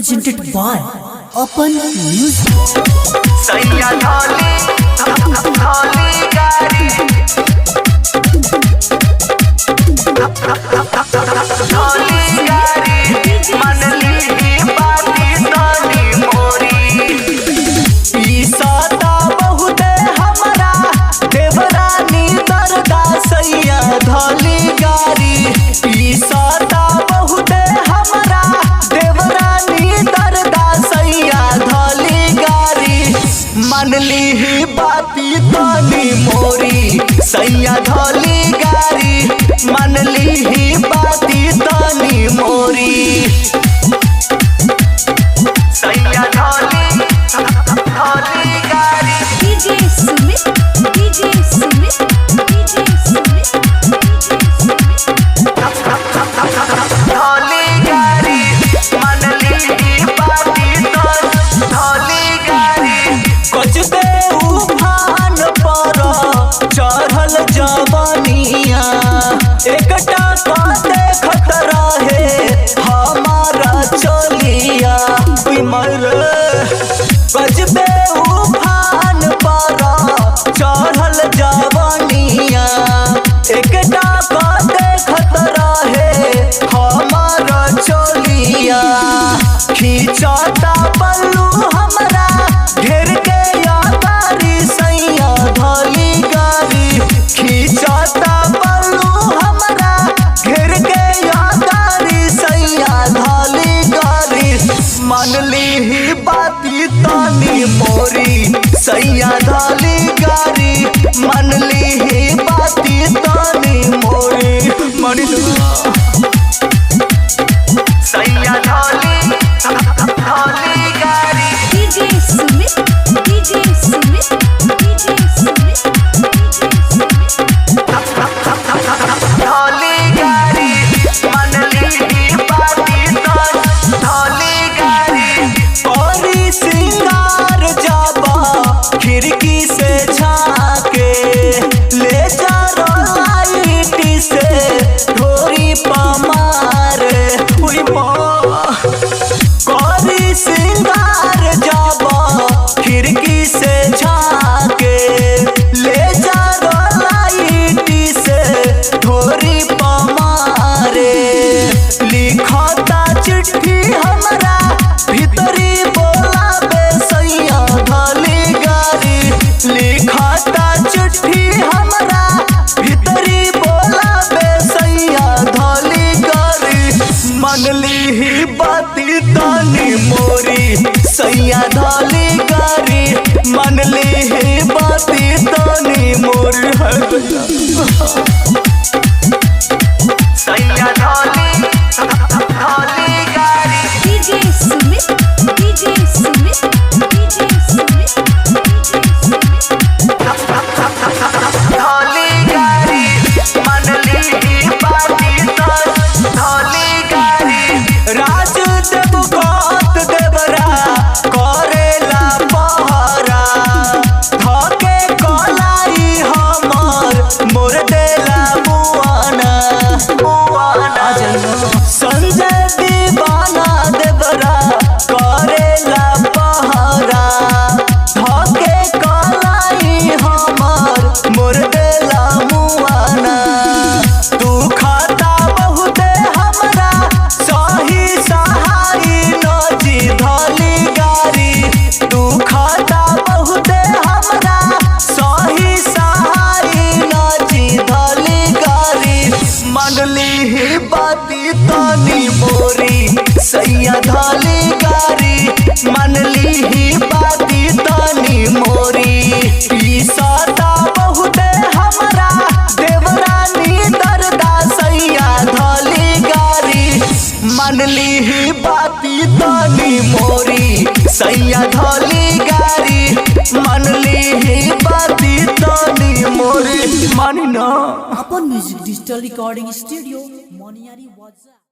presented by Open Music. सैया धोली गाड़ी धोली गाड़ी मनली बाती तानी मोरी ई सदा बहुत हमरा देवरानी दरदा सैया धोली गाड़ी ई सदा बहुत हमरा देवरानी दरदा सैया धोली गाड़ी मनली ही बाती तानी मोरी सैया धोली गाड़ी मनली ही बाती तानी मोरी सैया धोली गाड़ी DJ Sumit, DJ Sumit, DJ Sumit, धोली गाड़ी मनली ही बाती धोली गाड़ी कुछ दे उफान पर चढ़ल जवानिया एकटा का देखत रहे हमारा चलिया मर कुछ दे उफान पर चढ़ल जवानिया एकटा का देखत रहे हमारा चलिया खींचता पल्लू हमरा घेर के यादारी सैया धोली गाड़ी खींचता पल्लू हमरा घेर के यादारी सैया धोली गाड़ी मनली ही बाती तानी मोरी सैया धोली गाड़ी मनली ही बाती तानी मोरी सैया धोली गाड़ी DJ Sumit, DJ Sumit, DJ Sumit, धोली गाड़ी मनली ही बाती धोली गाड़ी औरी सिंगार जाबा खिड़की से झाके ले जा रोलाइटी से ढोरी पमार हुई कौरी सिंगार जाबा खिड़की से झाके ले जा रोलाइटी से ढोरी पमारे लिखता चिट्ठी हमरा भीतरी बोलाबे सैया धोली गाड़ी लिखता चिट्ठी हमरा भीतरी बोलाबे सैया धोली गाड़ी मनली ही बाती तानी मोरी सैया धोली गाड़ी मनली ही बाती तानी मोरी सैया धोली गाड़ी DJ Sumit, DJ Sumit, DJ Sumit, धोली गाड़ी मनली ही बाती धोली गाड़ी राज देव गोत देवरा करेला पहरा धके कलाई हमर मोर देला बुआना संजय दीवाना देवरा करेला पहरा धके कलाई हमर मोर देला मुआना तू खाता बहुत हमरा सही सहारी नजी धोली गाड़ी तू खाता बहुत हमरा सही सहारी नजी धोली गाड़ी मनली ही बाती तानी मोरी सैया धोली गाड़ी मनली ही बाती तानी मोरी ई सदा बहुत हमरा देवरानी दरदा सैया धोली गाड़ी मनली ही बाती तानी मोरी सैया धोली गाड़ी मनली ही बाती तानी मोरी मानी ना Open Music Digital Recording Studio, Moniari Waza.